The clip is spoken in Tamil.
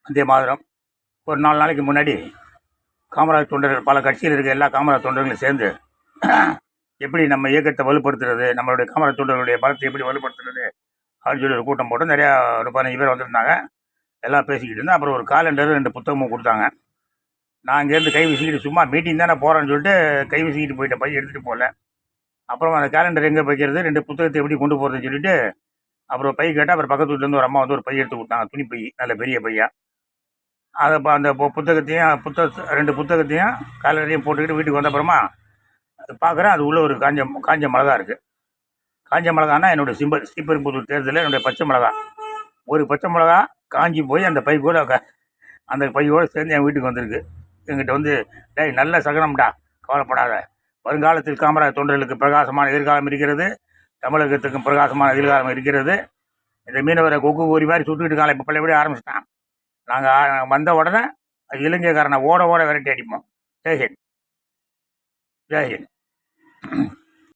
வந்தே மாதரம். ஒரு 4 நாளைக்கு முன்னாடி காமராஜ் தொண்டர்கள், பல கட்சியில் இருக்க எல்லா காமராஜ் தொண்டர்களும் சேர்ந்து எப்படி நம்ம இயக்கத்தை வலுப்படுத்துறது, நம்மளுடைய காமராஜ் தொண்டர்களுடைய பலத்தை எப்படி வலுப்படுத்துறது அப்படின்னு சொல்லி ஒரு கூட்டம் போட்டு நிறையா ஒரு 15 பேர் வந்திருந்தாங்க. எல்லாம் பேசிக்கிட்டு இருந்தேன். அப்புறம் ஒரு காலண்டர் 2 புத்தகமும் கொடுத்தாங்க. நான் இங்கேருந்து கை வீசிக்கிட்டு சும்மா மீட்டிங் தானே போகிறேன்னு சொல்லிட்டு கை வீசிக்கிட்டு போயிட்டேன், பையன் எடுத்துகிட்டு போகல. அப்புறம் அந்த கேலண்டர் எங்கே வைக்கிறது, 2 புத்தகத்தை எப்படி கொண்டு போகிறதுன்னு சொல்லிட்டு அப்புறம் பை கேட்டால் அப்புறம் பக்கத்து வீட்டிலேருந்து ஒரு அம்மா வந்து ஒரு பை எடுத்து கொடுத்தாங்க, துணி பை, நல்ல பெரிய பையா. அதை அந்த புத்தகத்தையும் 2 புத்தகத்தையும் காலண்டரையும் போட்டுக்கிட்டு வீட்டுக்கு வந்த அப்புறமா பார்க்குறேன், அது உள்ளே ஒரு காஞ்ச மிளகா இருக்குது. காஞ்ச மிளகான்னா என்னுடைய சிம்பல், ஸ்ரீபெரும்புதூர் தேர்தலில் என்னுடைய பச்சை மிளகா. ஒரு பச்சை மிளகா காஞ்சி போய் அந்த பை கூட அந்த பையோடு சேர்ந்து என் வீட்டுக்கு வந்திருக்கு. எங்கிட்ட வந்து, டேய் நல்ல சகனம்டா, கவலைப்படாத, வருங்காலத்தில் காமராஜ் தொண்டர்களுக்கு பிரகாசமான எதிர்காலம் இருக்கிறது, தமிழகத்துக்கும் பிரகாசமான எதிர்காலம் இருக்கிறது. இந்த மீனவரை கொக்கு கோரி மாதிரி சுட்டுக்கிட்டு இருக்காங்க, இப்போ பழையபடி ஆரம்பிச்சிட்டான். நாங்கள் வந்த உடனே இலங்கைக்காரனை ஓட விரட்டி அடிப்போம். ஜெய்ஹிந்த், ஜெய்ஹிந்த்.